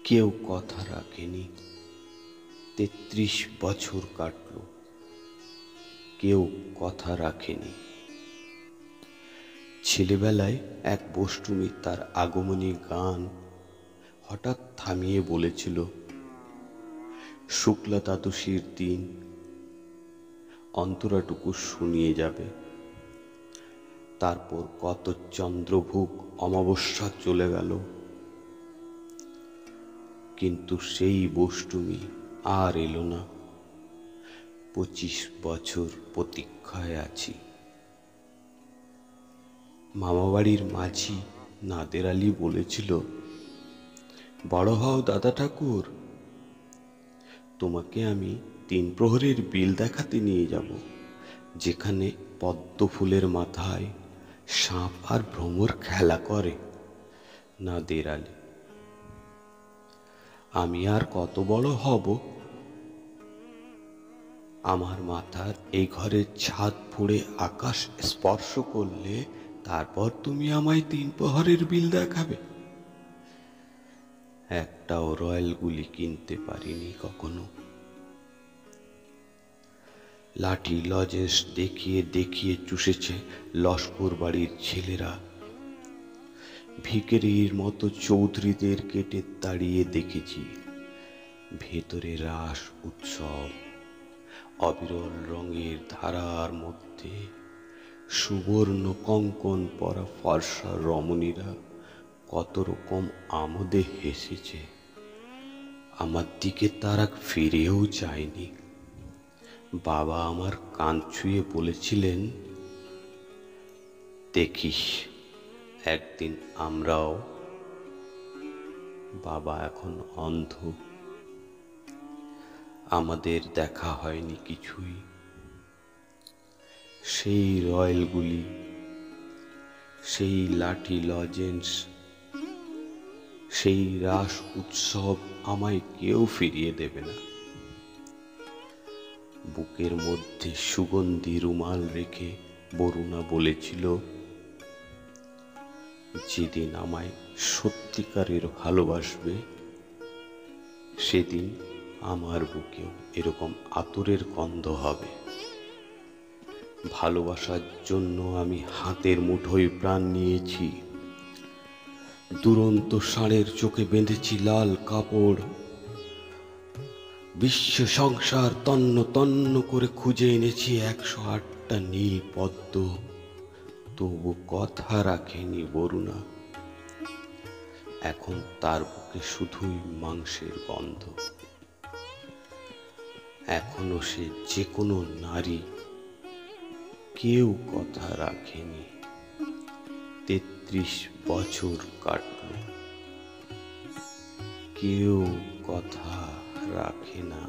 কেউ কথা রাখেনি। ৩৩ বছর কাটল, কেউ কথা রাখেনি। ছেলেবেলায় এক বষ্টমী তার আগমনী গান হঠাৎ থামিয়ে বলেছিল, শুক্লা দ্বাদশীর দিন অন্তরাটুকু শুনিয়ে যাবে। তারপর কত চন্দ্রভোগ অমাবস্যা চলে গেল, কিন্তু সেই বষ্টমী আর এলো না। ২৫ বছর প্রতীক্ষায় আছি। মামাবাড়ির মাঝি নাদের আলী বলেছিল, বড় হও দাদা ঠাকুর, তোমাকে আমি ৩ প্রহরের বিল দেখাতে নিয়ে যাব, যেখানে পদ্ম ফুলের মাথায় সাপ আর ভ্রমর খেলা করে। নাদের আলী: আমি আর কত বড় হব? আমার মাথার এই ঘরের ছাদ ফুঁড়ে আকাশ স্পর্শ করলে তারপর তুমি আমায় ৩ প্রহরের বিল দেখাবে। একটাও রয়্যাল গুলি কিনতে পারিনি কখনো। লাঠি লজেন্স দেখিয়ে দেখিয়ে চুষেছে লস্কর বাড়ির ছেলেরা। ভিখারির মতো চৌধুরীদের কেটে তাড়িয়ে দেখেছি। ভেতরে রাস উৎসব, অবিরল রঙের ধারার মধ্যে সুবর্ণ কঙ্কন পরা ফর্সা রমণীরা কত রকম আমোদে হেসেছে। আমার দিকে তারা ফিরেও চায়নি। বাবা আমার কান ছুঁয়ে বলেছিলেন, দেখিস একদিন আমরাও। বাবা এখন অন্ধ, আমাদের দেখা হয়নি কিছুই। সেই রয়্যালগুলি, সেই লাঠি লজেন্স, সেই রাস উৎসব আমায় কেউ ফিরিয়ে দেবে না। বুকের মধ্যে সুগন্ধি রুমাল রেখে বরুণা বলেছিল, যেদিন আমায় সত্যিকারের ভালোবাসবে সেদিন আমার বুকেও এরকম আতরের গন্ধ হবে। ভালোবাসার জন্য আমি হাতের মুঠোয় প্রাণ নিয়েছি। দুরন্ত ষাঁড়ের চোখে বেঁধেছি লাল কাপড়। বিশ্ব সংসার তন্ন তন্ন করে খুঁজে এনেছি ১০৮টা নীল পদ্ম, তবু কথা রাখেনি বরুণা। এখন তার বুকে শুধুই মাংসের গন্ধ। এখনো সে যে কোনো নারী, কেউ কথা রাখেনি। ৩৩ বছর কাটল, কেউ কথা রাখে না।